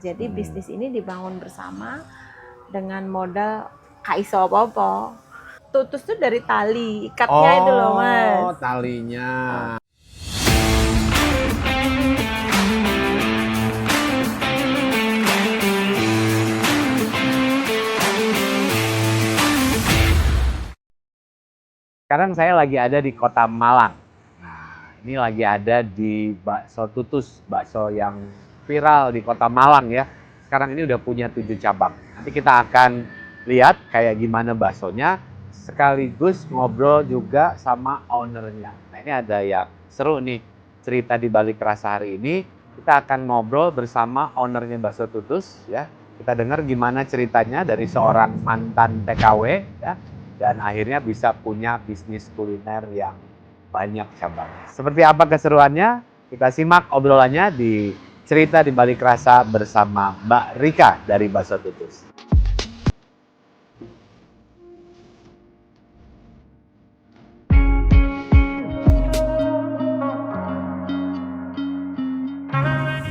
Jadi bisnis ini dibangun bersama dengan modal kaiso apa-apa. Tutus tuh dari tali, ikatnya itu loh Mas. Oh, talinya. Sekarang saya lagi ada di Kota Malang. Nah, ini lagi ada di Bakso Tutus, bakso yang viral di Kota Malang ya. Sekarang ini udah punya 7 cabang. Nanti kita akan lihat kayak gimana baksonya, sekaligus ngobrol juga sama ownernya. Nah, ini ada yang seru nih, cerita di balik rasa hari ini. Kita akan ngobrol bersama ownernya Bakso Tutus ya. Kita dengar gimana ceritanya dari seorang mantan TKW ya, dan akhirnya bisa punya bisnis kuliner yang banyak cabangnya. Seperti apa keseruannya? Kita simak obrolannya di Cerita di Balik Rasa bersama Mbak Rika dari Bakso Tutus.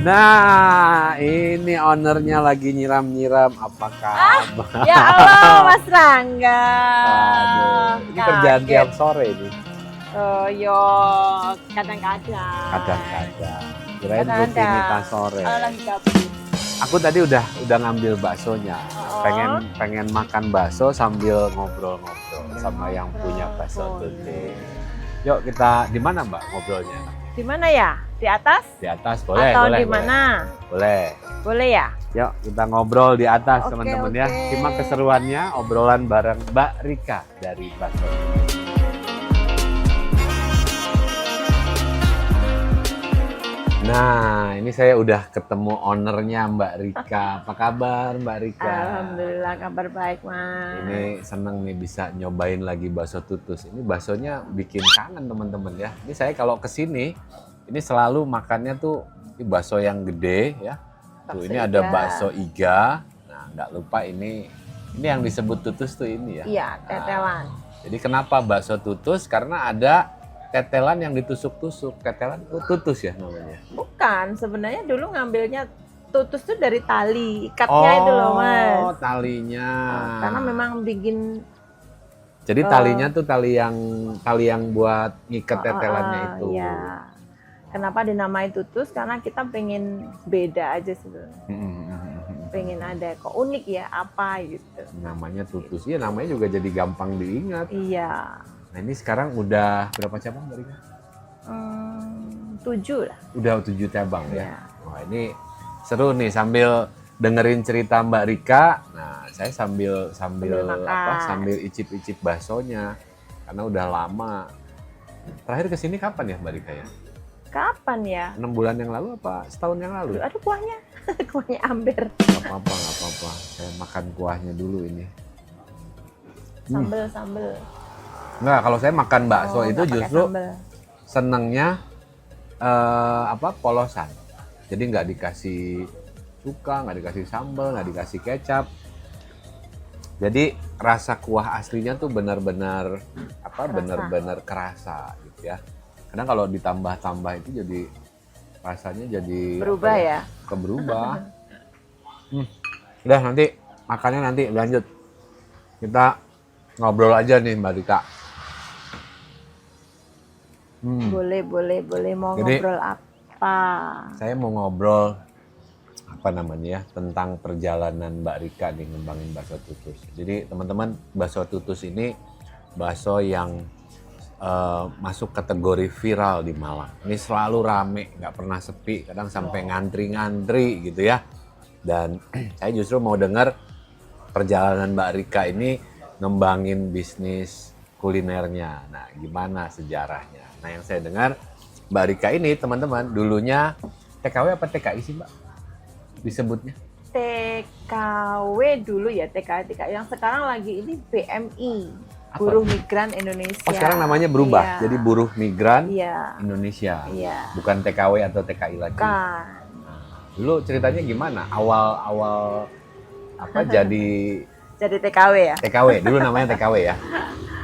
Nah, ini ownernya lagi nyiram-nyiram. Apa kabar? Ya Allah Mas Rangga. Aduh, ini kerjaan tiap sore ini. Oh yo, kadang-kadang. Kadang-kadang. Kirain Kadang-kadang. rutinitas sore. Kalau lagi gabut. Aku tadi udah ngambil baksonya. Oh. Pengen makan bakso sambil ngobrol-ngobrol sama yang punya Bakso Tutus. Yuk kita di mana Mbak ngobrolnya? Di mana ya? Di atas? Di atas boleh, Atau boleh. di mana? Boleh. Boleh ya? Yuk kita ngobrol di atas Oke, teman-teman ya. oke. Simak keseruannya obrolan bareng Mbak Rika dari Bakso Tutus. Nah, ini saya udah ketemu ownernya Mbak Rika. Apa kabar Mbak Rika? Alhamdulillah kabar baik Mas. Ini seneng nih bisa nyobain lagi Bakso Tutus. Ini baksonya bikin kangen teman-teman ya. Ini saya kalau kesini, ini selalu makannya tuh ini bakso yang gede ya. Tuh, Bakso ini ada iga. bakso iga. Nah, nggak lupa ini yang disebut tutus tuh ini ya. Iya, tetelan. Jadi kenapa bakso tutus? Karena ada tetelan yang ditusuk-tusuk. Tetelan itu tutus ya namanya. Bukan, sebenarnya dulu ngambilnya tutus tuh dari tali, ikatnya itu loh Mas. Oh, talinya. Karena memang bikin Jadi talinya tuh tali yang buat ngiket tetelannya itu. Iya. Kenapa dinamai tutus? Karena kita pengen beda aja sebenarnya. Pengen ada kok unik ya apa gitu. Namanya tutus. Iya, namanya juga jadi gampang diingat. Iya. Nah, ini sekarang udah berapa cabang Mbak Rika? 7 lah. Udah 7 cabang ya. Iya. Wah, ini seru nih sambil dengerin cerita Mbak Rika. Nah, saya sambil makan. sambil icip-icip baksonya karena udah lama. Terakhir kesini kapan ya Mbak Rika ya? Kapan ya? 6 bulan yang lalu apa setahun yang lalu? Aduh kuahnya, kuahnya amber. Nggak apa-apa. Saya makan kuahnya dulu ini. Sambel. Nggak, kalau saya makan bakso itu nggak pakai justru sambel. senengnya polosan. Jadi nggak dikasih cuka, nggak dikasih sambal, nggak dikasih kecap. Jadi rasa kuah aslinya tuh benar-benar benar-benar kerasa gitu ya. Karena kalau ditambah-tambah itu jadi rasanya jadi Berubah ya? Berubah. Udah nanti makannya nanti lanjut. Kita ngobrol aja nih Mbak Rika. Boleh. Mau Jadi, ngobrol apa? Saya mau ngobrol tentang perjalanan Mbak Rika nih ngembangin Bakso Tutus. Jadi teman-teman, Bakso Tutus ini bakso yang masuk kategori viral di Malang. Ini selalu rame, nggak pernah sepi, kadang sampai ngantri-ngantri gitu ya. Dan saya justru mau dengar perjalanan Mbak Rika ini ngembangin bisnis kulinernya. Nah, gimana sejarahnya? Nah, yang saya dengar Mbak Rika ini teman-teman dulunya TKW apa TKI sih Mbak disebutnya? TKW dulu ya, TKW. Yang sekarang lagi ini BMI. Buruh Migran Indonesia. Oh, sekarang namanya berubah, Iya. jadi Buruh Migran Iya. Indonesia. Iya. Bukan TKW atau TKI lagi. Bukan. Dulu ceritanya gimana? Awal jadi Jadi TKW ya. TKW. Dulu namanya TKW ya.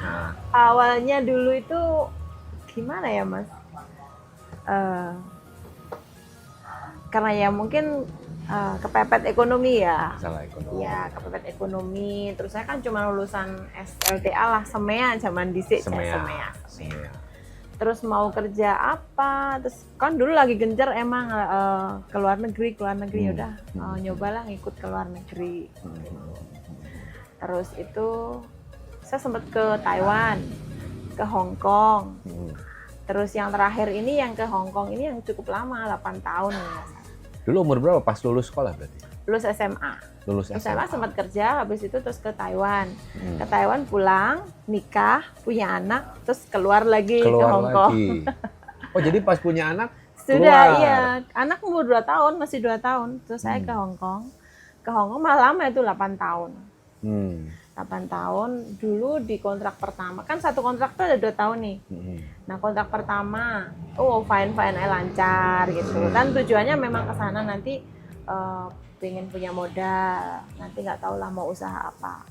Nah, Awalnya dulu itu gimana ya Mas? Karena ya mungkin kepepet ekonomi ya. Masalah ekonomi. Ya, kepepet ekonomi. Terus saya kan cuma lulusan SLTA lah, SEMEA zaman dhisik saya SEMEA. Terus mau kerja apa? Terus kan dulu lagi gencar emang ke luar negeri udah nyobalah ngikut ke luar negeri. Terus itu saya sempat ke Taiwan, ke Hong Kong. Terus yang terakhir ini yang ke Hong Kong ini yang cukup lama, 8 tahun. Dulu umur berapa pas lulus sekolah berarti? Lulus SMA. Lulus SMA sempat kerja, habis itu terus ke Taiwan. Ke Taiwan pulang, nikah, punya anak, terus keluar lagi ke Hong Kong. Oh, jadi pas punya anak sudah keluar. Iya, anak umur 2 tahun, masih 2 tahun. Terus saya ke Hong Kong. Ke Hong Kong malah lama itu 8 tahun. 8 tahun dulu di kontrak pertama kan satu kontrak tuh ada 2 tahun nih. Nah kontrak pertama fine lancar gitu kan, tujuannya memang ke sana nanti pengen punya modal, nanti nggak tahu lah mau usaha apa.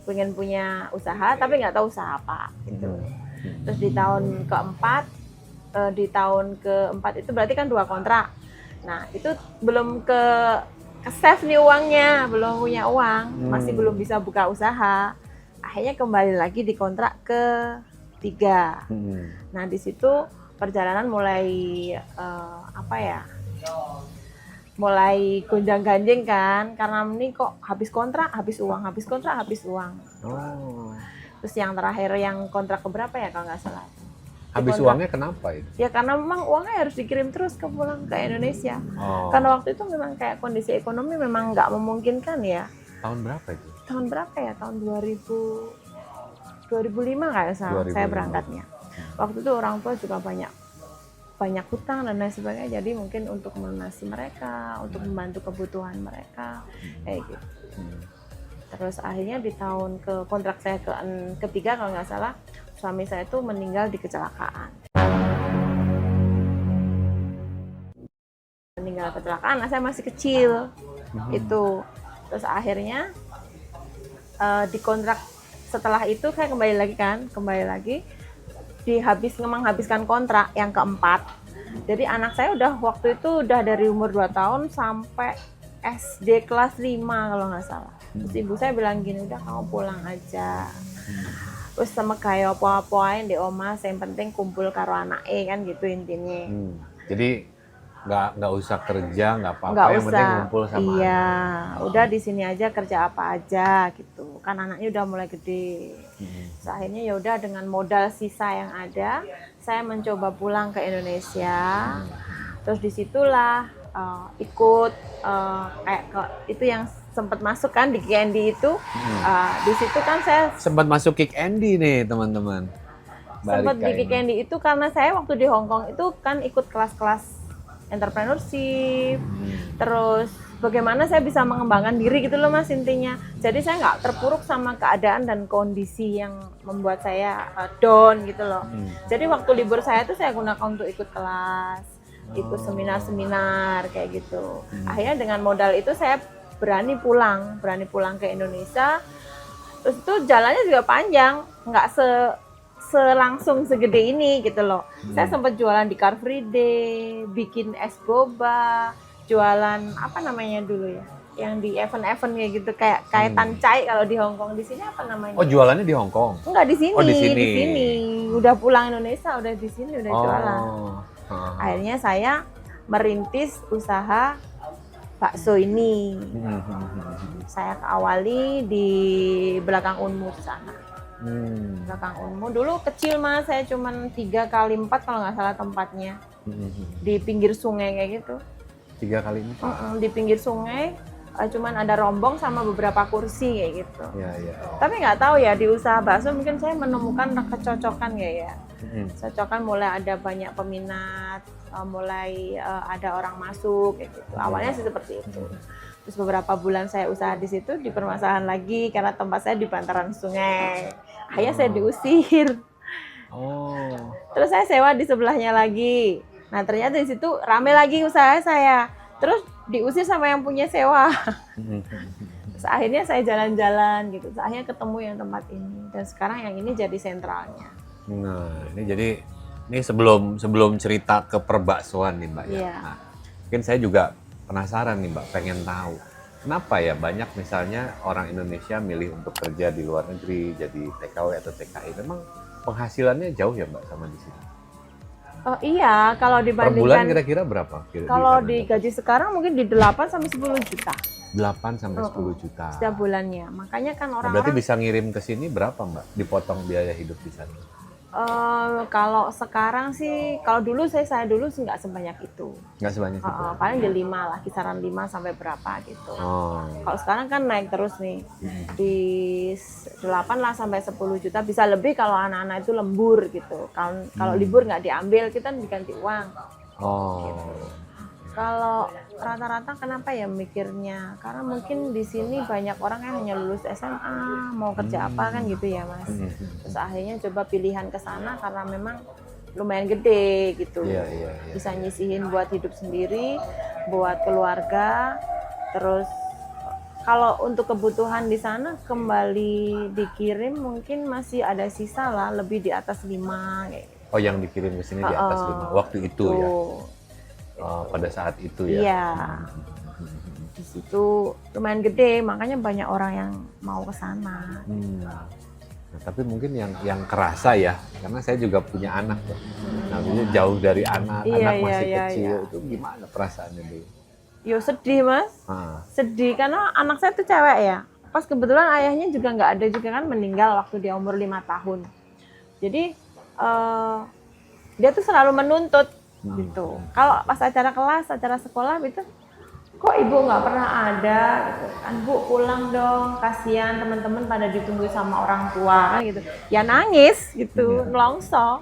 Pengen punya usaha tapi nggak tahu usaha apa gitu. Terus di tahun keempat itu berarti kan 2 kontrak. Nah itu belum ke save nih uangnya, belum punya uang, masih belum bisa buka usaha. Akhirnya kembali lagi di kontrak ke-3. Nah di situ perjalanan mulai mulai gonjang-ganjing kan, karena ini kok habis kontrak, habis uang. Terus yang terakhir yang kontrak keberapa ya kalau nggak salah. Habis uangnya kenapa itu? Ya karena memang uangnya harus dikirim terus pulang ke Indonesia. Karena waktu itu memang kayak kondisi ekonomi memang nggak memungkinkan ya. Tahun berapa itu? Tahun berapa ya? Tahun 2005 kayak saya berangkatnya. Waktu itu orang tua juga banyak hutang dan lain sebagainya. Jadi mungkin untuk melunasi mereka, untuk membantu kebutuhan mereka, kayak gitu. Terus akhirnya di tahun kontrak saya ketiga kalau nggak salah, suami saya itu meninggal di kecelakaan. Saya masih kecil itu. Terus akhirnya di kontrak setelah itu saya kembali lagi menghabiskan kontrak yang keempat. Jadi anak saya waktu itu udah dari umur 2 tahun sampai SD kelas 5 kalau nggak salah. Terus ibu saya bilang gini, udah kamu pulang aja. Terus sama kayak apa-apain di oma, yang penting kumpul karo anake kan gitu intinya. Jadi nggak usah kerja, nggak apa-apa, yang penting kumpul sama anak. Iya, udah di sini aja kerja apa aja gitu. Kan anaknya udah mulai gede. Akhirnya ya udah dengan modal sisa yang ada, saya mencoba pulang ke Indonesia. Terus disitulah ikut itu yang sempat masuk kan di Kick Andy itu. Di situ kan saya sempat masuk Kick Andy nih teman-teman. Sempat di Kick Andy itu karena saya waktu di Hong Kong itu kan ikut kelas-kelas entrepreneurship. Terus bagaimana saya bisa mengembangkan diri gitu loh mas intinya. Jadi saya nggak terpuruk sama keadaan dan kondisi yang membuat saya down gitu loh. Jadi waktu libur saya tuh saya gunakan untuk ikut kelas, ikut seminar-seminar kayak gitu. Akhirnya dengan modal itu saya berani pulang ke Indonesia. Terus itu jalannya juga panjang, nggak selangsung segede ini gitu loh. Saya sempat jualan di Car Free Day, bikin es boba, jualan apa namanya dulu ya, yang di event-event kayak gitu, kayak tancai kalau di Hong Kong. Di sini apa namanya? Oh jualannya di Hong Kong? Enggak, di sini. Oh di sini. Udah pulang Indonesia, udah di sini udah jualan. Akhirnya saya merintis usaha bakso ini. Saya awali di belakang Unmu sana. Belakang Unmu dulu kecil mas, saya cuman 3x4 kalau nggak salah tempatnya. Di pinggir sungai kayak gitu. 3x4? Di pinggir sungai, cuman ada rombong sama beberapa kursi kayak gitu. Tapi nggak tahu ya, di usaha bakso mungkin saya menemukan kecocokan ya. Cocokan, mulai ada banyak peminat, mulai ada orang masuk kayak gitu. Awalnya sih seperti itu. Terus beberapa bulan saya usaha di situ, di permasalahan lagi karena tempat saya di bantaran sungai. Akhirnya saya diusir. Terus saya sewa di sebelahnya lagi. Nah ternyata di situ rame lagi usaha saya. Terus diusir sama yang punya sewa. Terus akhirnya saya jalan-jalan gitu. Terus akhirnya ketemu yang tempat ini. Dan sekarang yang ini jadi sentralnya. Nah ini jadi sebelum cerita ke perbaksoan nih mbak ya. Nah, mungkin saya juga penasaran nih Mbak, pengen tahu. Kenapa ya banyak misalnya orang Indonesia milih untuk kerja di luar negeri, jadi TKW atau TKI. Memang penghasilannya jauh ya Mbak sama di sini? Oh iya, kalau Per bulan dibandingkan kira-kira berapa? kalau sana, di Mbak? gaji sekarang mungkin di 8 sampai 10 juta 8 sampai 10 juta. setiap bulannya. Makanya kan Nah, berarti orang-orang bisa ngirim ke sini berapa Mbak? Dipotong biaya hidup di sana? kalau sekarang sih, kalau dulu saya dulu sih nggak sebanyak itu. Nggak sebanyak itu? Paling di 5 lah, kisaran 5 sampai berapa gitu. Oh. Kalau sekarang kan naik terus nih, di 8 lah sampai 10 juta, bisa lebih kalau anak-anak itu lembur gitu. Kalau libur nggak diambil, kita diganti uang. Oh. Kalau rata-rata kenapa ya mikirnya? Karena mungkin di sini banyak orang yang hanya lulus SMA, mau kerja apa kan gitu ya Mas. Terus akhirnya coba pilihan ke sana karena memang lumayan gede gitu. Iya. Bisa nyisihin buat hidup sendiri, buat keluarga. Terus kalau untuk kebutuhan di sana kembali dikirim mungkin masih ada sisa lah, lebih di atas 5 kayak. Oh, yang dikirim ke sini di atas 5 waktu itu ya? Pada saat itu ya? Iya. Di situ lumayan gede, makanya banyak orang yang mau ke sana. Nah, tapi mungkin yang kerasa ya, karena saya juga punya anak ya. Nah, ini jauh dari anak masih kecil, itu gimana perasaannya dulu? Yo sedih Mas, sedih karena anak saya tuh cewek ya. Pas kebetulan ayahnya juga nggak ada juga kan, meninggal waktu dia umur 5 tahun. Jadi dia tuh selalu menuntut gitu. Kalau pas acara kelas, acara sekolah gitu, kok ibu nggak pernah ada gitu kan, Bu pulang dong, kasihan teman-teman pada ditunggu sama orang tua kan gitu. Ya nangis gitu, nelongso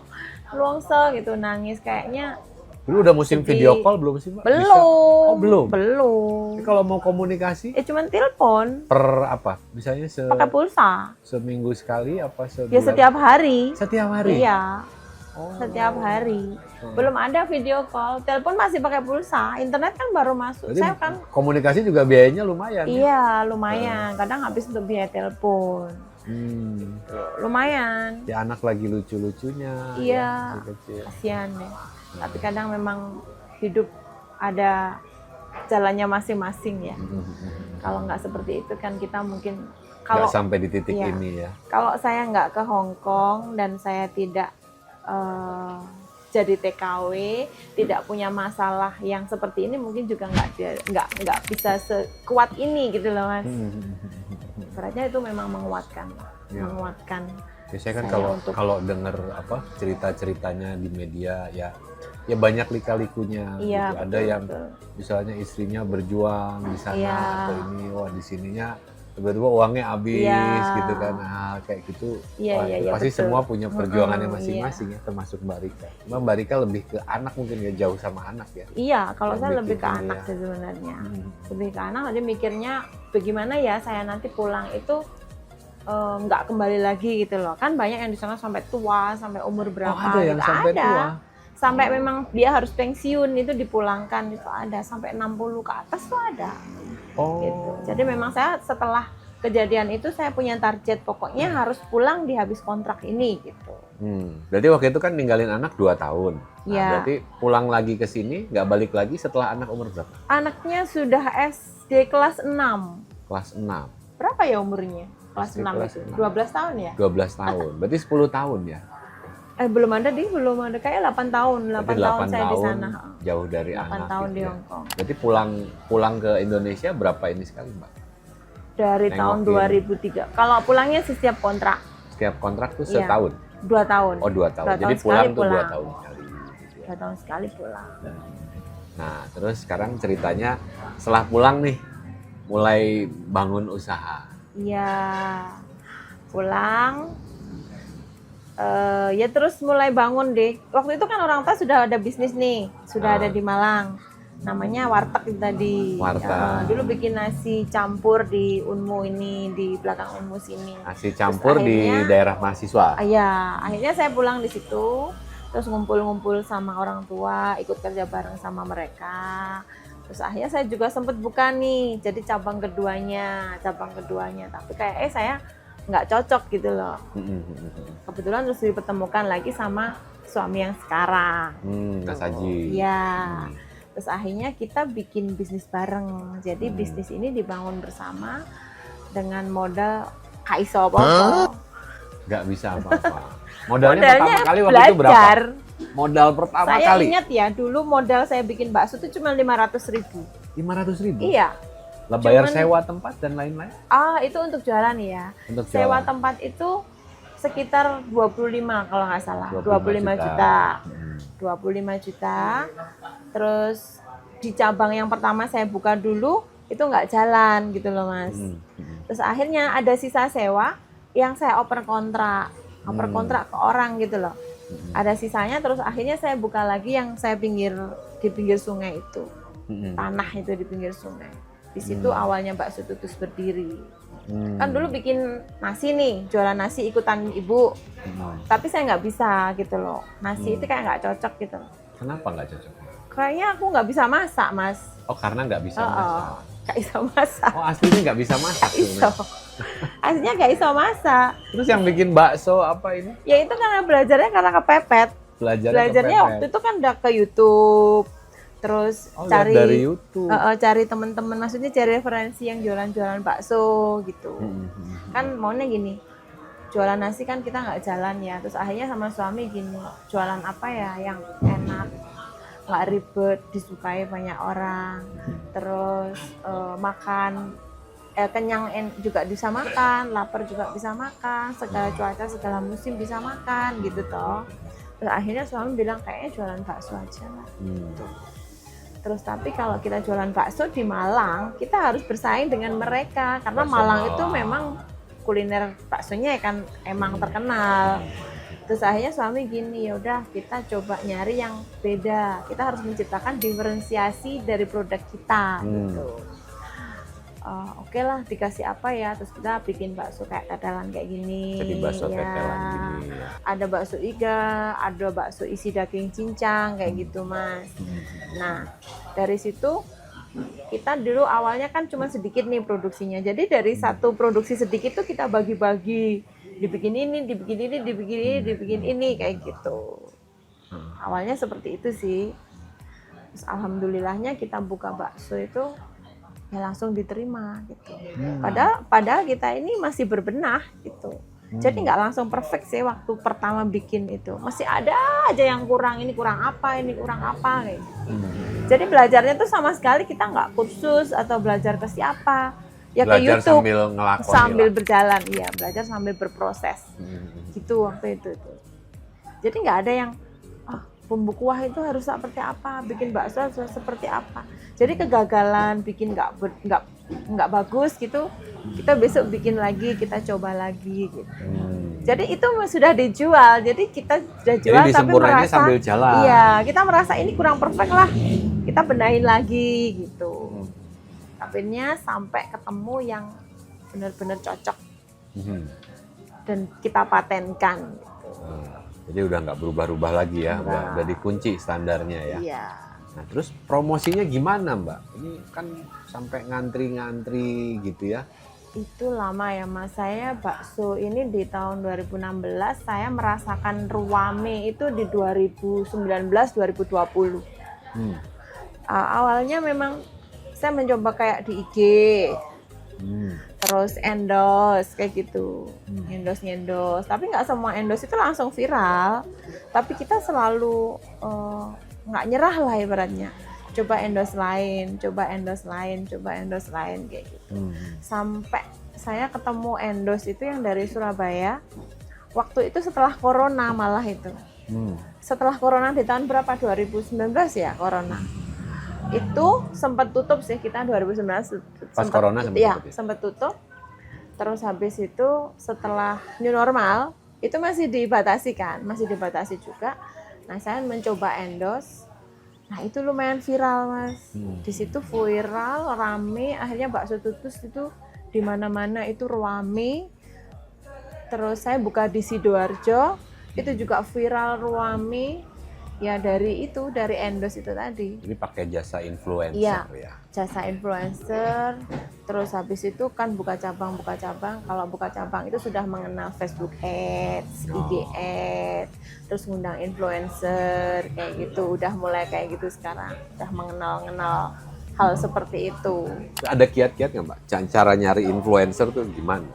gitu, nangis kayaknya. Dulu udah musim video call belum sih Mbak? Belum. Bisa? Oh belum? Belum. Jadi kalau mau komunikasi? Cuman telepon. Per apa? Misalnya pakai pulsa. Seminggu sekali apa sebulan? Ya setiap hari. Setiap hari? Iya. Setiap hari. Belum ada video call, telepon masih pakai pulsa, internet kan baru masuk. Jadi saya kan komunikasi juga biayanya lumayan. Iya, lumayan. Kadang habis untuk biaya telepon. Lumayan. Ya anak lagi lucu-lucunya. Iya. Ya, kasihan ya. Tapi kadang memang hidup ada jalannya masing-masing ya. Kalau nggak seperti itu kan kita mungkin kalau nggak sampai di titik ini ya. Kalau saya nggak ke Hong Kong dan saya tidak jadi TKW, tidak punya masalah yang seperti ini, mungkin juga nggak bisa sekuat ini gitu loh Mas. Sebenarnya itu memang menguatkan. Ya, saya kan kalau dengar cerita-ceritanya di media ya banyak lika-likunya. Iya, gitu. Ada yang misalnya istrinya berjuang di sana atau ini, di sininya tiba-tiba uangnya habis gitu kan. Nah, kayak gitu. Pasti betul. Semua punya perjuangannya masing-masing ya, termasuk Mbak Rika. Mbak Rika lebih ke anak mungkin ya, jauh sama anak ya. Iya, kalau saya lebih ke anak sih sebenarnya. Lebih ke anak, jadi mikirnya bagaimana ya saya nanti pulang itu nggak kembali lagi gitu loh. Kan banyak yang di sana sampai tua, sampai umur berapa ada yang sampai tua. Sampai memang dia harus pensiun itu dipulangkan, itu ada sampai 60 ke atas tuh ada. Gitu. Jadi memang saya setelah kejadian itu saya punya target, pokoknya harus pulang di habis kontrak ini gitu. Berarti waktu itu kan ninggalin anak 2 tahun. Ya. Berarti pulang lagi ke sini, nggak balik lagi setelah anak umur berapa? Anaknya sudah SD kelas 6. Kelas 6. Berapa ya umurnya? Kelas 6 itu. 12 tahun ya? 12 tahun. Berarti 10 tahun ya? Belum ada kayak 8 tahun. 8 tahun saya di sana. Jauh dari 8 anak. 8 tahun gitu di ya. Hong Kong. Berarti pulang ke Indonesia berapa ini sekali, Mbak? Dari tahun 2003. Kalau pulangnya sih setiap kontrak. Setiap kontrak tuh setahun? 2 tahun. Oh, 2 tahun. Jadi pulang tuh 2 tahun sekali. 2 tahun sekali pulang. Nah, terus sekarang ceritanya setelah pulang nih, mulai bangun usaha. Iya, pulang. Ya terus mulai bangun deh. Waktu itu kan orang tua sudah ada bisnis nih, sudah ada di Malang. Namanya Warteg tadi. Dulu bikin nasi campur di Unmu ini, di belakang Unmu sini. Nasi campur di daerah mahasiswa. Iya, akhirnya saya pulang di situ, terus ngumpul-ngumpul sama orang tua, ikut kerja bareng sama mereka. Terus akhirnya saya juga sempat buka nih, jadi cabang keduanya. Tapi kayak saya nggak cocok gitu loh. Kebetulan terus dipertemukan lagi sama suami yang sekarang. Mas Haji. Iya. Terus akhirnya kita bikin bisnis bareng. Jadi bisnis ini dibangun bersama dengan modal kaiso apa-apa. Nggak bisa apa-apa. Modalnya Modalnya pertama kali waktu itu berapa? belajar. Modal pertama Saya kali? ingat ya, dulu modal saya bikin bakso itu cuma 500.000. 500.000? Iya. Lah bayar Cuman- sewa tempat dan lain-lain? Itu untuk jualan ya. Untuk Sewa jualan. tempat itu sekitar 25 kalau nggak salah. 25 25 juta. 25 juta. Terus di cabang yang pertama saya buka dulu itu nggak jalan gitu loh Mas. Terus akhirnya ada sisa sewa yang saya oper kontrak ke orang gitu loh. Ada sisanya, terus akhirnya saya buka lagi yang saya di pinggir sungai itu. Tanah itu di pinggir sungai. Di situ awalnya bakso tutus berdiri. Kan dulu bikin nasi nih, jualan nasi ikutan ibu. Tapi saya nggak bisa gitu loh. Nasi itu kayak nggak cocok gitu loh. Kenapa nggak cocok? Kayaknya aku nggak bisa masak, Mas. Oh, karena nggak bisa masak. Nggak bisa masak. Oh, aslinya nggak bisa masak. Iso. Aslinya nggak iso masak. Terus yang bikin bakso apa ini? Ya itu karena belajarnya karena kepepet. Belajarnya waktu itu kan udah ke YouTube. Terus lihat dari YouTube. Cari teman-teman, maksudnya cari referensi yang jualan-jualan bakso gitu. Kan maunya gini, jualan nasi kan kita nggak jalan ya. Terus akhirnya sama suami gini, jualan apa ya yang enak, nggak ribet, disukai banyak orang. Terus makan kenyang juga bisa makan, lapar juga bisa makan, segala cuaca, segala musim bisa makan gitu toh. Terus akhirnya suami bilang kayaknya jualan bakso aja lah. Gitu. Terus tapi kalau kita jualan bakso di Malang, kita harus bersaing dengan mereka karena Malang itu memang kuliner baksonya kan emang terkenal. Terus akhirnya suami gini, ya udah kita coba nyari yang beda. Kita harus menciptakan diferensiasi dari produk kita gitu. Oke lah, dikasih apa ya? Terus kita bikin bakso kayak tetelan kayak gini. Jadi bakso ya. tetelan gini. Ada bakso iga, ada bakso isi daging cincang kayak gitu, Mas. Nah, dari situ kita dulu awalnya kan cuma sedikit nih produksinya. Jadi dari satu produksi sedikit tuh kita bagi-bagi. Dibikin ini, dibikin ini, dibikin ini, dibikin ini kayak gitu. Awalnya seperti itu sih. Terus alhamdulillahnya kita buka bakso itu ya langsung diterima gitu. Padahal kita ini masih berbenah gitu. Jadi nggak langsung perfect sih waktu pertama bikin itu. Masih ada aja yang kurang, ini kurang apa kayak gitu. Jadi belajarnya tuh sama sekali kita nggak kursus atau belajar ke siapa. Ya belajar ke YouTube sambil ngelakoni sambil lah. berjalan, iya belajar sambil berproses. Gitu waktu itu. Jadi nggak ada yang bumbu kuah itu harus seperti apa, bikin bakso harus seperti apa. Jadi kegagalan bikin nggak bagus gitu, kita besok bikin lagi, kita coba lagi gitu. Jadi itu sudah dijual, jadi kita sudah jual Jadi tapi disempurnanya merasa sambil jalan. iya, kita merasa ini kurang perfect lah, kita benahin lagi gitu. Akhirnya sampai ketemu yang benar-benar cocok dan kita patenkan. Jadi udah nggak berubah-ubah lagi ya, udah dikunci standarnya ya. Iya. Nah terus promosinya gimana Mbak? Ini kan sampai ngantri-ngantri gitu ya. Itu lama ya Mas, saya bakso ini di tahun 2016, saya merasakan ruame itu di 2019-2020. Awalnya memang saya mencoba kayak di IG, terus endorse kayak gitu, endorse, tapi nggak semua endorse itu langsung viral, tapi kita selalu nggak nyerah lah ibaratnya, coba endorse lain kayak gitu, sampai saya ketemu endorse itu yang dari Surabaya, waktu itu setelah corona malah itu, setelah corona di tahun berapa, 2019 ya corona. Itu sempat tutup sih kita 2019 corona sempat tutup. Terus habis itu setelah new normal itu masih dibatasi juga. Nah saya mencoba endorse, nah itu lumayan viral Mas. Di situ viral, rame, akhirnya bakso tutus itu di mana-mana itu rame. Terus saya buka di Sidoarjo, itu juga viral, rame. Ya dari endorse itu tadi. Jadi pakai jasa influencer ya. ya. Jasa influencer, Terus habis itu kan buka cabang. Kalau buka cabang itu sudah mengenal Facebook Ads, IG Ads, terus ngundang influencer kayak gitu. Udah mulai kayak gitu sekarang. Udah mengenal hal seperti itu. Ada kiat-kiat nggak Mbak? Cara nyari influencer tuh gimana?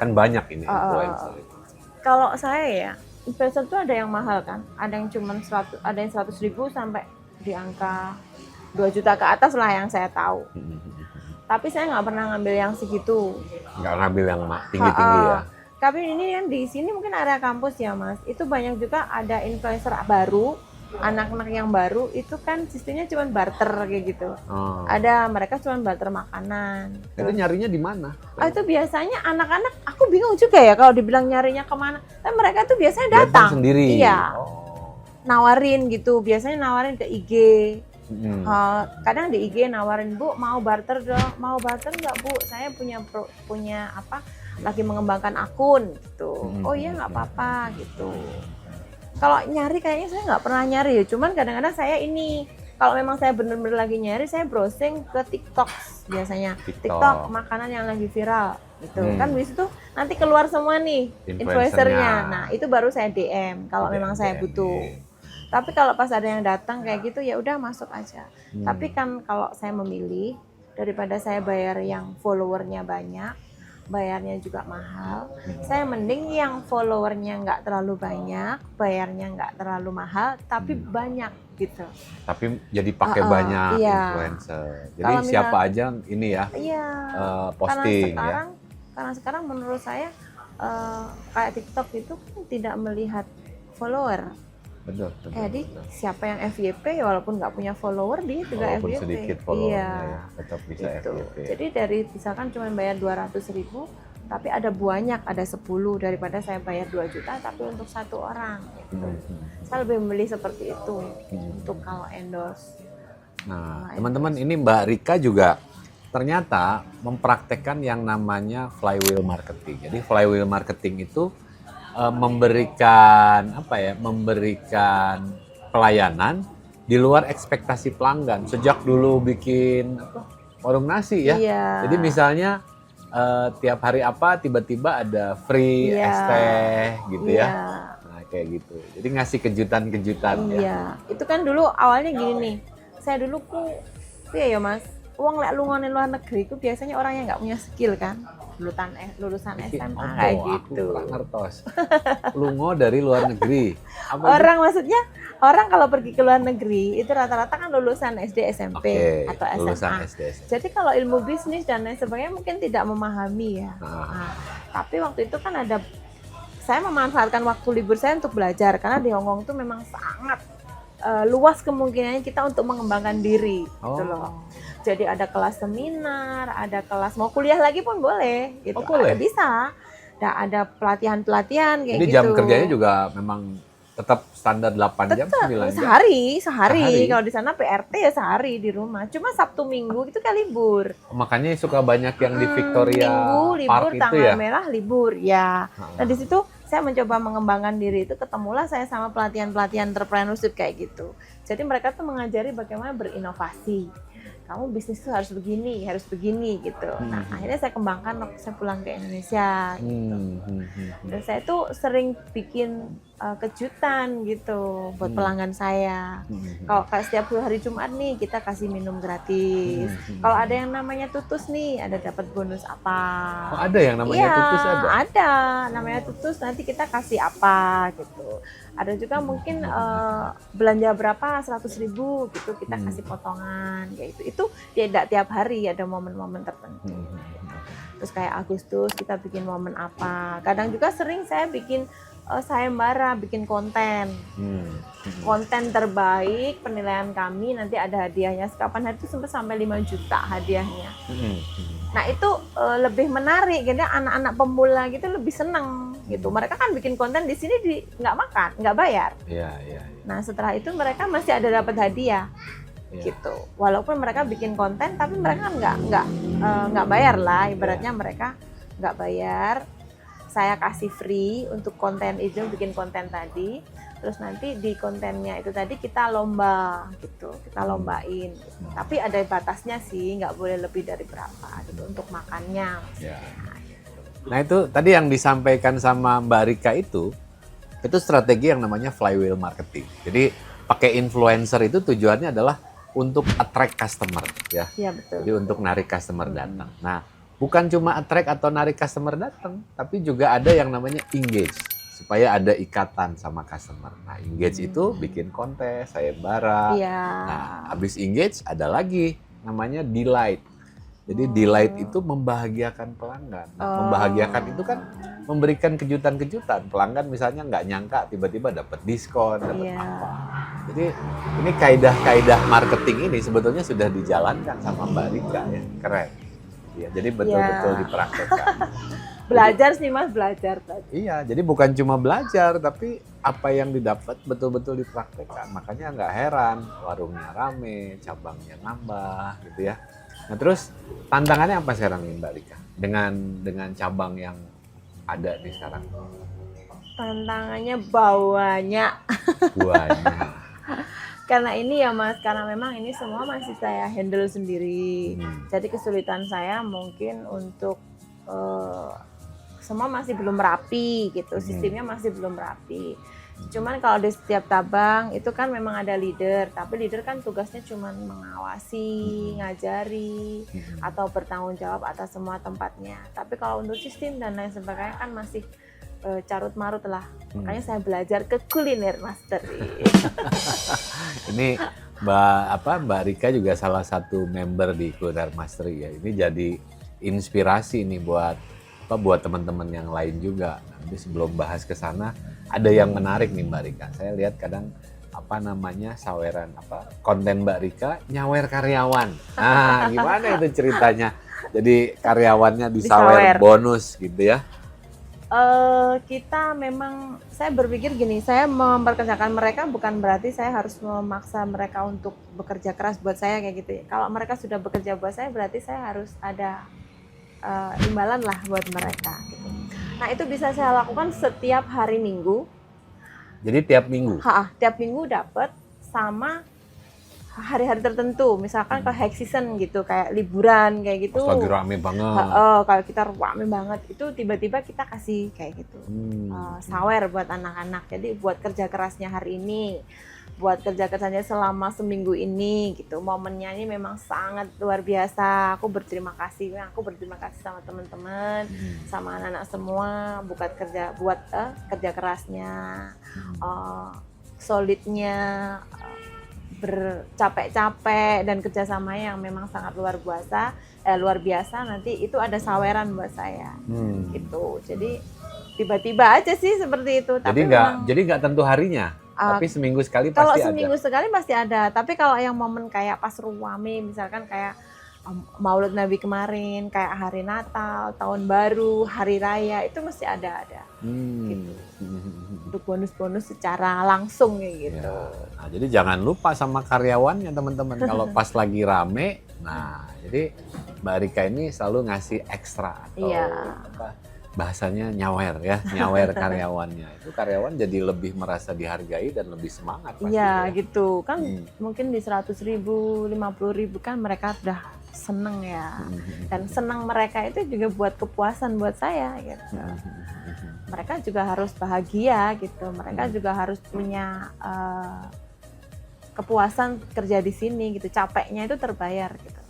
Kan banyak ini influencer. Kalau saya ya, influencer tuh ada yang mahal kan. Ada yang cuma 100, ada yang 100.000 sampai di angka 2 juta ke atas lah yang saya tahu. Tapi saya nggak pernah ngambil yang segitu. Nggak ngambil yang tinggi-tinggi ya? Tapi ini kan di sini mungkin area kampus ya Mas. Itu banyak juga ada influencer baru, anak-anak yang baru itu kan sistemnya cuma barter kayak gitu. Ada mereka cuma barter makanan. Itu nyarinya di mana? Itu biasanya anak-anak, aku bingung juga ya kalau dibilang nyarinya kemana. Tapi mereka tuh biasanya datang sendiri. Iya. Nawarin gitu, biasanya nawarin ke IG. Kadang di IG nawarin, Bu mau barter dong, mau barter nggak Bu? Saya punya apa? Lagi mengembangkan akun gitu. Oh iya nggak apa-apa gitu. Kalau nyari kayaknya saya nggak pernah nyari ya. Cuman kadang-kadang saya ini kalau memang saya bener-bener lagi nyari, saya browsing ke TikTok biasanya. TikTok makanan yang lagi viral gitu. Kan di situ nanti keluar semua nih influencernya. Nah itu baru saya DM kalau memang saya butuh. Tapi kalau pas ada yang datang kayak gitu ya udah masuk aja. Tapi kan kalau saya memilih daripada saya bayar yang followernya banyak, bayarnya juga mahal, saya mending yang followernya nggak terlalu banyak, bayarnya nggak terlalu mahal, tapi banyak gitu. Tapi jadi pakai banyak influencer. Jadi kalau siapa aja ini ya posting karena sekarang menurut saya kayak TikTok itu kan tidak melihat follower. Betul. Jadi siapa yang FYP ya walaupun nggak punya follower dia juga walaupun FYP. Sedikit followernya ya, tetap bisa gitu. FYP. Jadi dari misalkan cuma bayar 200.000 tapi ada banyak, ada 10 daripada saya bayar 2 juta tapi untuk satu orang gitu. Saya lebih memilih seperti itu untuk kalau endorse. Nah, teman-teman ini Mbak Rika juga ternyata mempraktekkan yang namanya flywheel marketing. Jadi flywheel marketing itu memberikan pelayanan di luar ekspektasi pelanggan. Sejak dulu bikin warung nasi ya. Jadi misalnya tiap hari tiba-tiba ada free es teh gitu ya. Nah kayak gitu. Jadi ngasih kejutan-kejutan ya. Itu kan dulu awalnya gini nih. Saya dulu ya Mas, uang lek lungonin luar negeri itu biasanya orang yang nggak punya skill kan. Lulusan SMA kayak gitu. Aku ngertos. Lungo dari luar negeri. Orang kalau pergi ke luar negeri itu rata-rata kan lulusan SD, SMP atau SMA. Jadi kalau ilmu bisnis dan lain sebagainya mungkin tidak memahami ya. Tapi waktu itu kan saya memanfaatkan waktu libur saya untuk belajar karena di Hong Kong itu memang sangat luas kemungkinannya kita untuk mengembangkan diri gitu loh. Jadi ada kelas seminar, ada kelas mau kuliah lagi pun boleh gitu. Boleh? Bisa. Ada pelatihan-pelatihan kayak gitu. Jadi jam kerjanya juga memang tetap standar 8 jam, 9 jam? Sehari. Kalau di sana PRT ya sehari di rumah. Cuma Sabtu Minggu itu kan libur. Makanya suka banyak yang di Victoria Minggu, Park libur, itu tanggal ya? merah libur ya. Nah di situ saya mencoba mengembangkan diri itu, ketemulah saya sama pelatihan-pelatihan entrepreneurship kayak gitu. Jadi mereka tuh mengajari bagaimana berinovasi. Kamu bisnis tuh harus begini gitu. Nah akhirnya saya kembangkan waktu saya pulang ke Indonesia gitu. Dan saya tuh sering bikin kejutan gitu buat pelanggan saya. Kalau kayak setiap hari Jumat nih kita kasih minum gratis. Kalau ada yang namanya tutus nih, ada dapat bonus apa? Oh, ada yang namanya tutus ada? Ada, namanya tutus nanti kita kasih apa gitu. Ada juga mungkin belanja berapa 100.000 gitu kita kasih potongan kayak gitu. Itu tidak tiap hari, ada momen-momen tertentu. Terus kayak Agustus kita bikin momen apa. Kadang juga sering saya bikin sayembara, bikin konten. Konten terbaik penilaian kami nanti ada hadiahnya. Kapan hari itu sampai 5 juta hadiahnya. Nah itu lebih menarik, gitu anak-anak pemula gitu lebih seneng gitu. Mereka kan bikin konten di sini nggak makan, nggak bayar. Nah setelah itu mereka masih ada dapat hadiah. Gitu. Walaupun mereka bikin konten, tapi mereka nggak bayar lah. Ibaratnya mereka nggak bayar. Saya kasih free untuk konten itu, bikin konten tadi. terus nanti di kontennya itu tadi kita lomba gitu, kita lombain. Tapi ada batasnya sih, nggak boleh lebih dari berapa gitu untuk makannya. Ya. Nah itu tadi yang disampaikan sama Mbak Rika itu strategi yang namanya flywheel marketing. Jadi pakai influencer itu tujuannya adalah untuk attract customer ya. Iya betul. Jadi untuk narik customer datang. Nah bukan cuma attract atau narik customer datang, tapi juga ada yang namanya engage supaya ada ikatan sama customer. Nah engage itu bikin kontes, sayembara. Iya. Nah habis engage ada lagi namanya delight. Jadi delight itu membahagiakan pelanggan. Nah, membahagiakan itu kan memberikan kejutan-kejutan. Pelanggan misalnya nggak nyangka tiba-tiba dapat diskon, dapat apa. Jadi ini kaidah-kaidah marketing ini sebetulnya sudah dijalankan sama Mbak Rika ya. Keren. Ya, jadi betul-betul dipraktekkan. Belajar sih Mas, belajar. Iya, jadi bukan cuma belajar tapi apa yang didapat betul-betul dipraktekkan. Makanya nggak heran warungnya rame, cabangnya nambah gitu ya. Nah terus tantangannya apa sekarang nih Mbak Rika dengan cabang yang ada di sekarang? Tantangannya banyak. Karena ini ya Mas, karena memang ini semua masih saya handle sendiri. Jadi kesulitan saya mungkin untuk semua masih belum rapi gitu, sistemnya masih belum rapi. Cuman kalau di setiap cabang itu kan memang ada leader, tapi leader kan tugasnya cuma mengawasi, ngajari, atau bertanggung jawab atas semua tempatnya. Tapi kalau untuk sistem dan lain sebagainya kan masih carut marut lah. Makanya saya belajar ke kuliner master. Ini Mbak Rika juga salah satu member di Kuliner Mastery ya. Ini jadi inspirasi nih buat teman-teman yang lain juga. Nanti sebelum bahas ke sana ada yang menarik nih Mbak Rika. Saya lihat kadang saweran konten Mbak Rika nyawer karyawan. Nah, gimana itu ceritanya? Jadi karyawannya disawer bonus gitu ya. Kita memang, saya berpikir gini, saya memperkerjakan mereka bukan berarti saya harus memaksa mereka untuk bekerja keras buat saya kayak gitu ya. Kalau mereka sudah bekerja buat saya berarti saya harus ada imbalan lah buat mereka gitu. Nah itu bisa saya lakukan setiap hari Minggu. Jadi tiap minggu? Tiap minggu dapat sama hari-hari tertentu. Misalkan kalau high season gitu, kayak liburan kayak gitu. Lagi rame banget. Kalau kita rame banget itu tiba-tiba kita kasih kayak gitu. Sawer buat anak-anak. Jadi buat kerja kerasnya hari ini, buat kerja kerjanya selama seminggu ini gitu. Momennya ini memang sangat luar biasa. Aku berterima kasih sama teman-teman, sama anak-anak semua buat kerja kerasnya, solidnya, bercapek-capek dan kerjasamanya yang memang sangat luar biasa. Nanti itu ada saweran buat saya, gitu. Jadi tiba-tiba aja sih seperti itu. Jadi nggak tentu harinya. Tapi seminggu sekali pasti ada. Kalau seminggu sekali pasti ada. Tapi kalau yang momen kayak pas ruame, misalkan kayak Maulid Nabi kemarin, kayak hari Natal, Tahun Baru, Hari Raya, itu mesti ada. Gitu. Untuk bonus-bonus secara langsung kayak gitu. Ya. Nah, jadi jangan lupa sama karyawannya teman-teman. Kalau pas lagi rame, nah jadi Mbak Rika ini selalu ngasih ekstra atau bahasanya nyawer karyawannya. Itu karyawan jadi lebih merasa dihargai dan lebih semangat. Iya gitu kan, mungkin di 100.000, 50.000 kan mereka udah seneng ya. Dan senang mereka itu juga buat kepuasan buat saya gitu. Mereka juga harus bahagia gitu. Mereka juga harus punya kepuasan kerja di sini gitu. Capeknya itu terbayar gitu.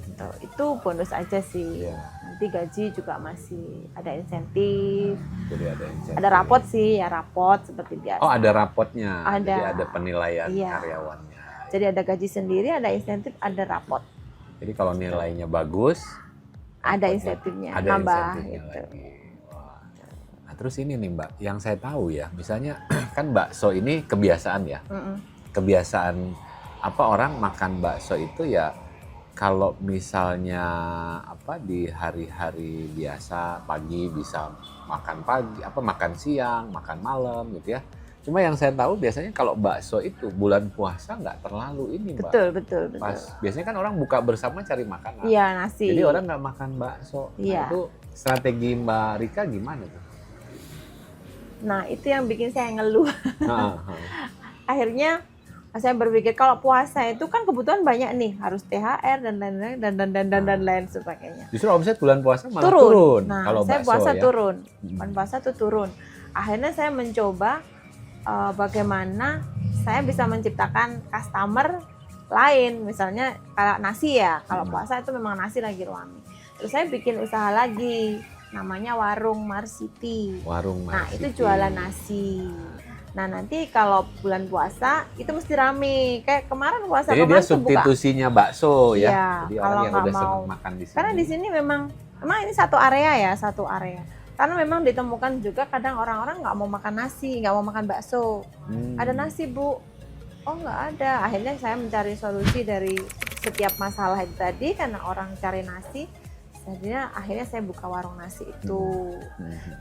Gitu. Itu bonus aja sih. Nanti gaji juga masih ada insentif. Jadi ada insentif. Ada rapot sih, rapot seperti biasa. Oh, ada rapotnya. Ada. Jadi ada penilaian karyawannya. Jadi ada gaji sendiri, ada insentif, ada rapot. Jadi kalau nilainya bagus, ada insentifnya, ada nambah insentifnya gitu. lagi. Wah. Nah, terus ini nih Mbak, yang saya tahu ya, misalnya kan bakso ini kebiasaan ya. Kebiasaan orang makan bakso itu ya kalau misalnya di hari-hari biasa pagi bisa makan pagi, makan siang, makan malam gitu ya. Cuma yang saya tahu biasanya kalau bakso itu bulan puasa nggak terlalu ini Mbak. Betul. Biasanya kan orang buka bersama cari makanan. Iya, nasi. Jadi orang nggak makan bakso. Nah, itu strategi Mbak Rika gimana tuh? Nah, itu yang bikin saya ngeluh. Heeh, Akhirnya saya berpikir kalau puasa itu kan kebutuhan banyak nih, harus THR dan lain-lain dan lain sebagainya. Justru omset bulan puasa malah Turun. turun. Nah, Kalau saya bakso puasa ya. turun. Bulan puasa tuh turun. Akhirnya saya mencoba bagaimana saya bisa menciptakan customer lain, misalnya kalau nasi ya, kalau puasa itu memang nasi lagi rame. Terus saya bikin usaha lagi, namanya Warung Marsiti. Warung Nah, Marsiti. itu jualan nasi. Nah, nanti kalau bulan puasa itu mesti rame. Kayak kemarin puasa Jadi dia kemarin tuh buka. substitusinya bakso ya. Iya, Jadi kalau orang yang nggak udah senang mau. makan di sini. Karena di sini memang ini satu area ya, satu area. Karena memang ditemukan juga kadang orang-orang nggak mau makan nasi, nggak mau makan bakso. Ada nasi, Bu? Oh, nggak ada. Akhirnya saya mencari solusi dari setiap masalah itu tadi, karena orang cari nasi. Jadinya akhirnya saya buka warung nasi itu.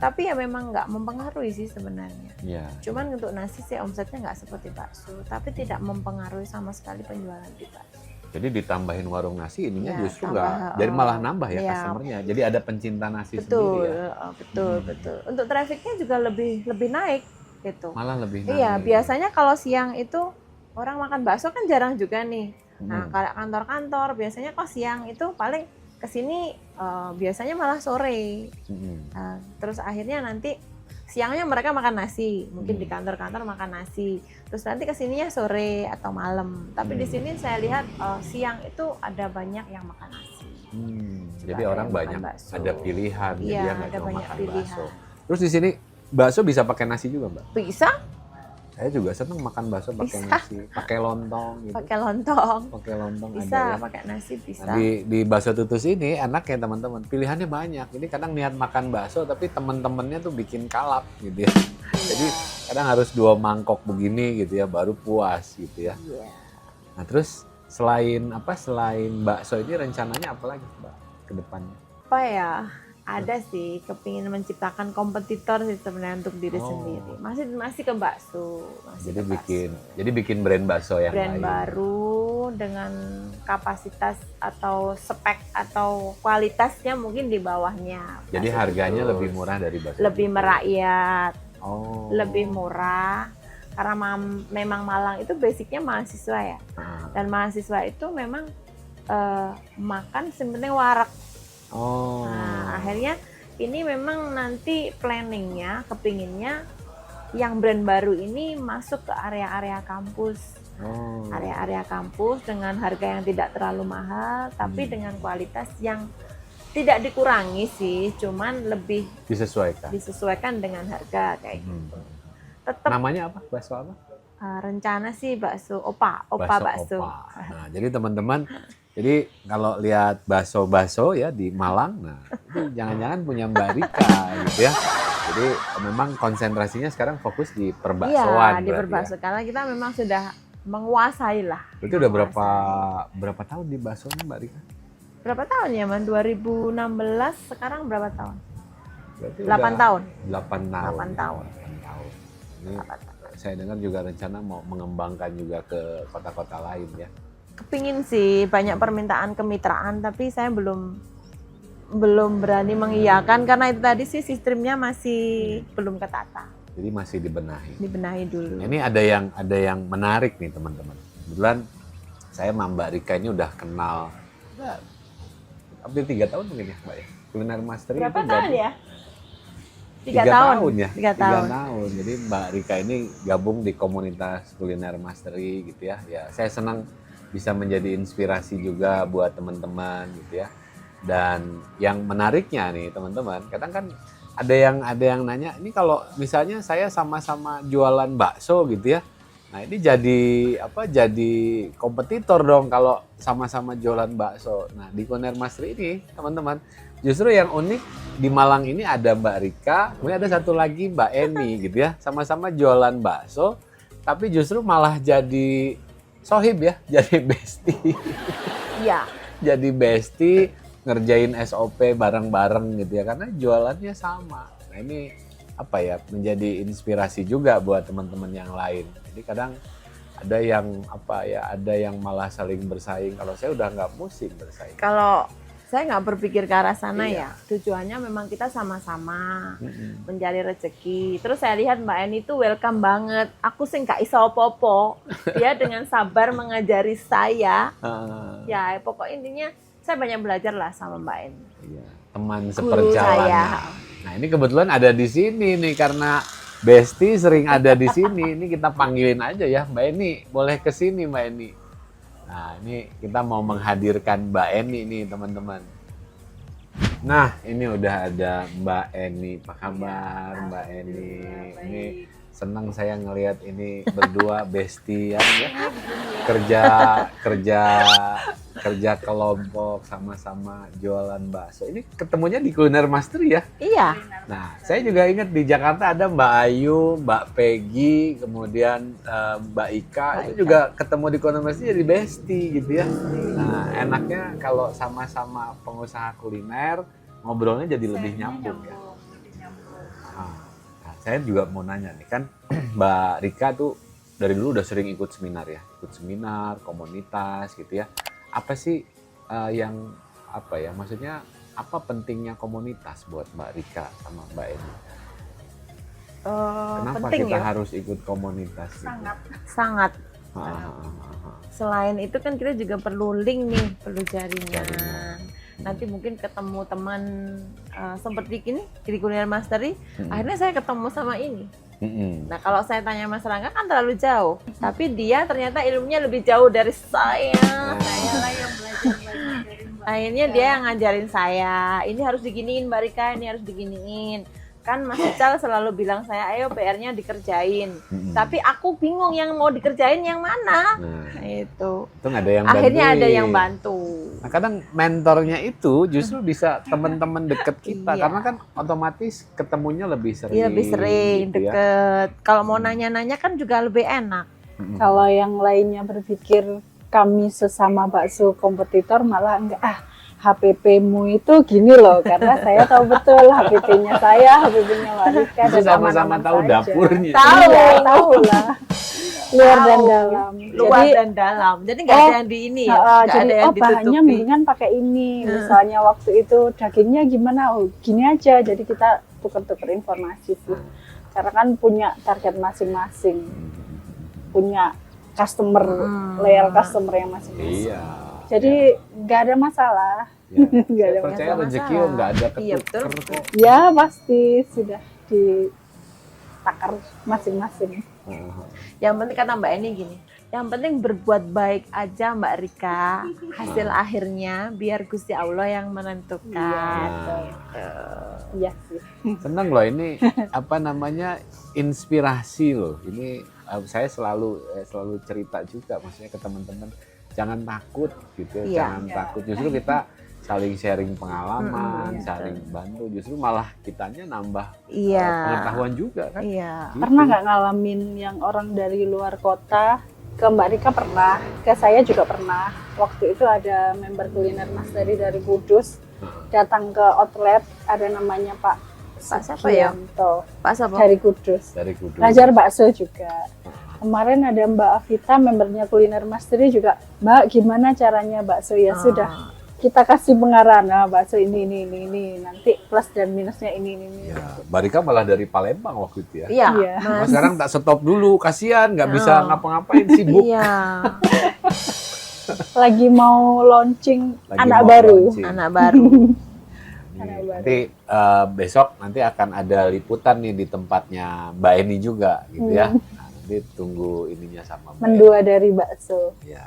Tapi ya memang nggak mempengaruhi sih sebenarnya. Iya. Cuman untuk nasi sih omsetnya nggak seperti bakso, tapi tidak mempengaruhi sama sekali penjualan kita. Jadi ditambahin warung nasi ininya Ya, justru tambah, nggak, jadi malah nambah ya ya. customernya. Jadi ada pencinta nasi Betul, sendiri ya. betul. Untuk trafficnya juga lebih naik gitu. Malah lebih naik. Iya, biasanya kalau siang itu orang makan bakso kan jarang juga nih. Nah, kalau kantor-kantor biasanya kok siang itu paling kesini biasanya malah sore. Terus akhirnya nanti siangnya mereka makan nasi, mungkin di kantor-kantor makan nasi. Terus nanti kesininya sore atau malam. Tapi di sini saya lihat siang itu ada banyak yang makan nasi. Jadi Ada orang yang makan banyak bakso. ada pilihan, jadi Iya, ya nggak ada cuma banyak makan pilihan. bakso. Terus di sini bakso bisa pakai nasi juga, Mbak? Bisa Saya juga seneng makan bakso pakai Bisa. nasi, pakai lontong gitu. pakai lontong, Pakai lontong bisa ada ya. pakai nasi bisa. Nah, di bakso tutus ini enak ya teman-teman, pilihannya banyak. Jadi kadang niat makan bakso tapi teman-temannya tuh bikin kalap gitu ya. Jadi kadang harus 2 mangkok begini gitu ya baru puas gitu ya. Iya. Nah terus selain bakso ini rencananya apa lagi Mbak ke depannya? Apa ya? Ada sih kepingin menciptakan kompetitor sih sebenarnya untuk diri Oh. sendiri. Masih ke bakso, Jadi bikin brand bakso yang brand lain. baru dengan kapasitas atau spek atau kualitasnya mungkin di bawahnya. Jadi Bakso harganya tutus. lebih murah dari bakso. Lebih tutus. merakyat, Oh. lebih murah. Karena memang Malang itu basicnya mahasiswa ya. Dan mahasiswa itu memang makan sebenarnya warak. Oh. Nah, akhirnya ini memang nanti planningnya, kepinginnya yang brand baru ini masuk ke area-area kampus. Area-area kampus dengan harga yang tidak terlalu mahal, tapi dengan kualitas yang tidak dikurangi sih, cuman lebih disesuaikan dengan harga kayak gitu. Tetap Namanya apa? Bakso apa? rencana sih bakso Opa bakso. Nah, jadi teman-teman, jadi kalau lihat bakso ya di Malang, nah itu jangan-jangan punya Mbak Rika gitu ya. Jadi memang konsentrasinya sekarang fokus di perbaksoan. Iya, di perbakso karena kita memang sudah menguasai lah. Berarti udah berapa tahun di baksonya Mbak Rika? Berapa tahun ya, Man? 2016, sekarang berapa tahun? Berarti 8 tahun. 8 tahun. 8 tahun. Ini saya dengar juga rencana mau mengembangkan juga ke kota-kota lain ya. Kepingin sih banyak permintaan kemitraan, tapi saya belum berani mengiyakan karena itu tadi sih sistemnya masih belum ketata. Jadi masih dibenahi. Dibenahi dulu. Ini ada yang menarik nih teman-teman. Kebetulan saya sama Mbak Rika ini udah kenal hampir 3 tahun mungkin ya Mbak ya. Kuliner Mastery Berapa itu tahun gabung. ya? 3 3 tahun ya. 3 tahun. 3 tahun. Jadi Mbak Rika ini gabung di komunitas Kuliner Mastery gitu ya. Ya, saya senang bisa menjadi inspirasi juga buat teman-teman gitu ya. Dan yang menariknya nih teman-teman, kadang kan ada yang nanya, ini kalau misalnya saya sama-sama jualan bakso gitu ya. Nah, ini jadi kompetitor dong kalau sama-sama jualan bakso. Nah, di Kuliner Mastery ini teman-teman, justru yang unik di Malang ini ada Mbak Rika, kemudian ada satu lagi Mbak Eni gitu ya, sama-sama jualan bakso, tapi justru malah jadi sohib ya, jadi bestie. Iya. Jadi bestie, ngerjain SOP bareng-bareng gitu ya, karena jualannya sama. Nah ini menjadi inspirasi juga buat teman-teman yang lain. Jadi kadang ada yang malah saling bersaing. Kalau saya udah nggak musim bersaing. Kalau Saya nggak berpikir ke arah sana Iya. ya. Tujuannya memang kita sama-sama Mm-mm. mencari rezeki. Terus saya lihat Mbak Eni itu welcome banget. Aku sih nggak iso apa-apa. Dia dengan sabar mengajari saya. Ah, Ya pokok intinya saya banyak belajar lah sama Mbak Eni. iya. Teman Guru seperjalanan. saya. Nah ini kebetulan ada di sini nih karena Besti sering ada di sini. Ini kita panggilin aja ya, Mbak Eni boleh ke sini Mbak Eni. Nah ini kita mau menghadirkan Mbak Eni nih teman-teman. Nah ini udah ada Mbak Eni. Apa kabar Mbak Eni? Ini senang saya ngelihat ini berdua bestian ya. Kerja kelompok sama-sama jualan bakso. Ini ketemunya di Kuliner Mastery ya. Iya. Nah, saya juga ingat di Jakarta ada Mbak Ayu, Mbak Peggy, kemudian Mbak Ika. Itu juga ketemu di Kuliner Mastery jadi besti gitu ya. Nah, enaknya kalau sama-sama pengusaha kuliner, ngobrolnya jadi lebih nyambung ya. Nah, saya juga mau nanya nih kan, Mbak Rika tuh dari dulu udah sering ikut seminar ya, komunitas gitu ya. Apa sih yang apa ya? Maksudnya apa pentingnya komunitas buat Mbak Rika sama Mbak Eni? Kenapa Penting kita ya. harus ikut komunitas? Gitu? Sangat. Ah. Selain itu kan kita juga perlu link nih, perlu jaringan. Jaringan. Nanti mungkin ketemu teman seperti ini di Kuliner Mastery, Mm-mm. akhirnya saya ketemu sama ini. Mm-mm. Nah kalau saya tanya Mas Rangga kan terlalu jauh, tapi dia ternyata ilmunya lebih jauh dari saya. Saya lah yang belajar dari Mbak. Akhirnya dia yang ngajarin saya, ini harus diginiin Mbak Rika, ini harus diginiin. Kan Mas Ical selalu bilang saya, ayo PR-nya dikerjain. Mm-mm. Tapi aku bingung yang mau dikerjain yang mana. Nah, Itu. itu nggak ada yang Akhirnya ada bantuin. yang bantu. Nah, kadang mentornya itu justru bisa teman-teman deket kita Iya. karena kan otomatis ketemunya lebih sering. Iya lebih sering, gitu ya. deket. Kalau mau nanya-nanya kan juga lebih enak. Mm-mm. Kalau yang lainnya berpikir kami sesama bakso kompetitor malah enggak HPP-mu itu gini loh karena saya tahu betul HPP-nya saya, HPP-nya Mbak Rika Itu dan sama-sama aman-aman tahu saja. dapurnya. Tahu. Iya, tahu lah. Luar dan Tahu. dalam. Luar Jadi dan dalam. Jadi nggak ada yang di ini ya, nggak jadi ada yang bahannya ditutupi. mendingan pakai ini. Misalnya waktu itu dagingnya gimana? Oh, gini aja. Jadi kita tukar-tukar informasi sih. Karena kan punya target masing-masing. Punya customer, loyal customer yang masing-masing. Iya. Jadi nggak ada masalah. Ya. Nggak ada Saya percaya masalah. rezeki nggak ada Iya, ketuker betul. kok. Ya pasti sudah ditakar masing-masing. Yang penting kata Mbak Eni gini, yang penting berbuat baik aja Mbak Rika, hasil akhirnya biar Gusti Allah yang menentukan. Iya sih. Senang loh ini apa namanya inspirasi loh. Ini saya selalu cerita juga maksudnya ke teman-teman jangan takut gitu ya, Iya. jangan takut. Justru kita saling sharing pengalaman, saling bantu. Justru malah kitanya nambah Iya. pengetahuan juga kan. Iya. Gitu. Pernah nggak ngalamin yang orang dari luar kota ke Mbak Rika pernah, ke saya juga pernah. Waktu itu ada member Kuliner Mastery dari Kudus datang ke outlet, ada namanya Pak siapa ya? Sugianto Pak Sabo. dari Kudus. Dari Kudus. Belajar bakso juga. Kemarin ada Mbak Avita, membernya Kuliner Mastery juga, Mbak gimana caranya bakso? Ya sudah, kita kasih pengarahan, nah, bakso ini, nanti plus dan minusnya ini. Ya, Mbak Rika malah dari Palembang waktu itu ya. Iya. Iya. Mas Mas. sekarang tak stop dulu, kasihan nggak bisa ngapa-ngapain, sibuk. Iya. Lagi mau launching Lagi anak mau baru. launching. Anak baru. Nanti besok nanti akan ada liputan nih di tempatnya Mbak Eni juga gitu ya. Nah, nanti tunggu ininya sama Mbak Eni. Mendua dari bakso. Ya.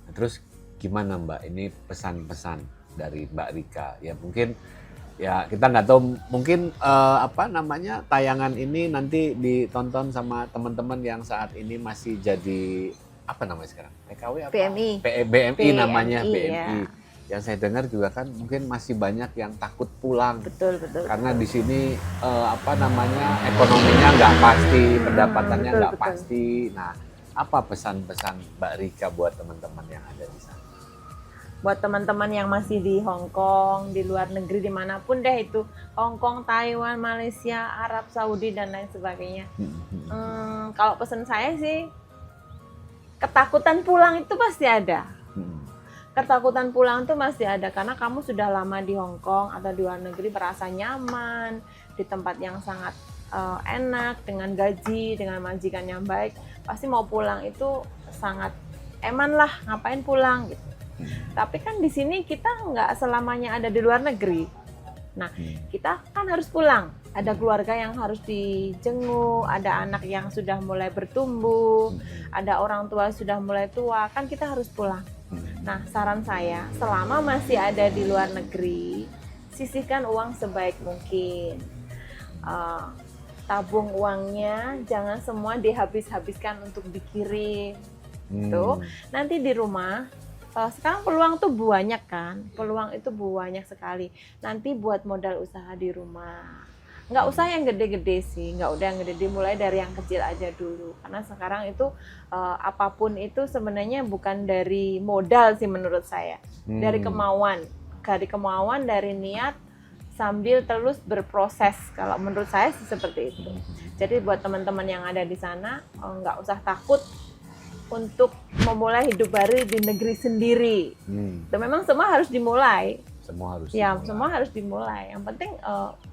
Nah, terus gimana Mbak? Ini pesan-pesan dari Mbak Rika. Ya mungkin ya kita nggak tahu mungkin apa namanya tayangan ini nanti ditonton sama teman-teman yang saat ini masih jadi apa namanya sekarang? PKW apa? PMI. BMI namanya PMI, BMI. Yang saya dengar juga kan mungkin masih banyak yang takut pulang. Betul. Karena di sini apa namanya ekonominya nggak pasti, pendapatannya betul, nggak betul. pasti. Nah, apa pesan-pesan Mbak Rika buat teman-teman yang ada di sana? Buat teman-teman yang masih di Hong Kong, di luar negeri, dimanapun deh itu, Hong Kong, Taiwan, Malaysia, Arab Saudi dan lain sebagainya. Kalau pesan saya sih, ketakutan pulang itu pasti ada. ketakutan pulang tuh masih ada karena kamu sudah lama di Hong Kong atau di luar negeri, merasa nyaman di tempat yang sangat enak, dengan gaji, dengan majikan yang baik, pasti mau pulang itu sangat eman lah, ngapain pulang gitu. Tapi kan di sini kita nggak selamanya ada di luar negeri. Nah, kita kan harus pulang. Ada keluarga yang harus dijenguk, ada anak yang sudah mulai bertumbuh, ada orang tua yang sudah mulai tua, kan kita harus pulang. Nah, saran saya, selama masih ada di luar negeri, sisihkan uang sebaik mungkin. Tabung uangnya, jangan semua dihabis-habiskan untuk dikirim. Tuh, nanti di rumah, sekarang peluang tuh banyak kan, peluang itu banyak sekali. Nanti buat modal usaha di rumah. Nggak usah yang gede-gede sih, nggak udah yang gede, dimulai dari yang kecil aja dulu. Karena sekarang itu apapun itu sebenarnya bukan dari modal sih menurut saya, dari kemauan, dari niat sambil terus berproses. Kalau menurut saya sih seperti itu. Jadi buat teman-teman yang ada di sana nggak usah takut untuk memulai hidup baru di negeri sendiri. Dan memang semua harus dimulai. Semua harus dimulai. Yang penting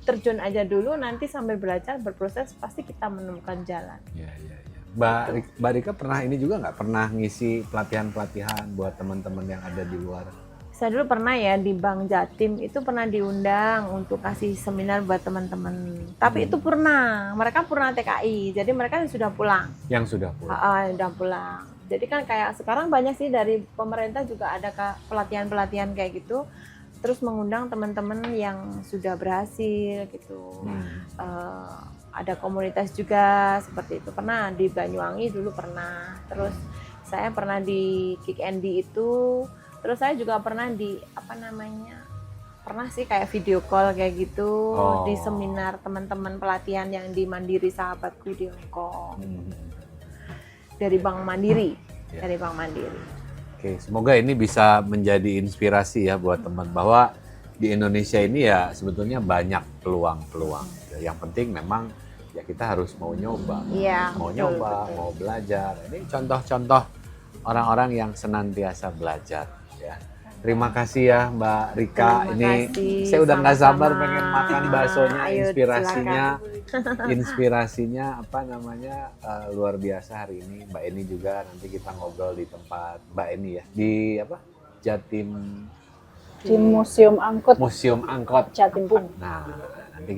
terjun aja dulu, nanti sambil belajar, berproses, pasti kita menemukan jalan. Ya. Mbak Rika pernah ini juga nggak? Pernah ngisi pelatihan-pelatihan buat teman-teman yang ada di luar? Saya dulu pernah ya di Bank Jatim, itu pernah diundang untuk kasih seminar buat teman-teman. Tapi itu mereka pernah TKI, jadi mereka sudah pulang. Yang sudah pulang? Sudah pulang. Jadi kan kayak sekarang banyak sih dari pemerintah juga ada pelatihan-pelatihan kayak gitu. Terus mengundang teman-teman yang sudah berhasil gitu. Ada komunitas juga seperti itu. Pernah di Banyuwangi dulu pernah. Terus saya pernah di Kick Andy itu. Terus saya juga pernah pernah sih kayak video call kayak gitu di seminar teman-teman pelatihan yang di Mandiri Sahabatku di Hong Kong. Dari Bank Mandiri. Oke, semoga ini bisa menjadi inspirasi ya buat teman bahwa di Indonesia ini ya sebetulnya banyak peluang-peluang. Yang penting memang ya kita harus mau nyoba. Iya, betul. Mau belajar. Ini contoh-contoh orang-orang yang senantiasa belajar ya. Terima kasih ya Mbak Rika. Saya udah nggak sabar pengen makan baksonya. Inspirasinya luar biasa hari ini. Mbak Eni juga nanti kita ngobrol di tempat Mbak Eni ya, di Jatim, di Museum Angkot Jatim Pun. Nah, nanti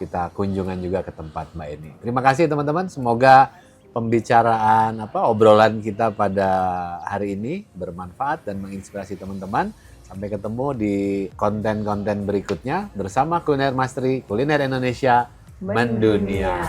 kita kunjungan juga ke tempat Mbak Eni. Terima kasih teman-teman. Semoga pembicaraan obrolan kita pada hari ini bermanfaat dan menginspirasi teman-teman. Sampai ketemu di konten-konten berikutnya bersama Kuliner Mastery, Kuliner Indonesia Mendunia.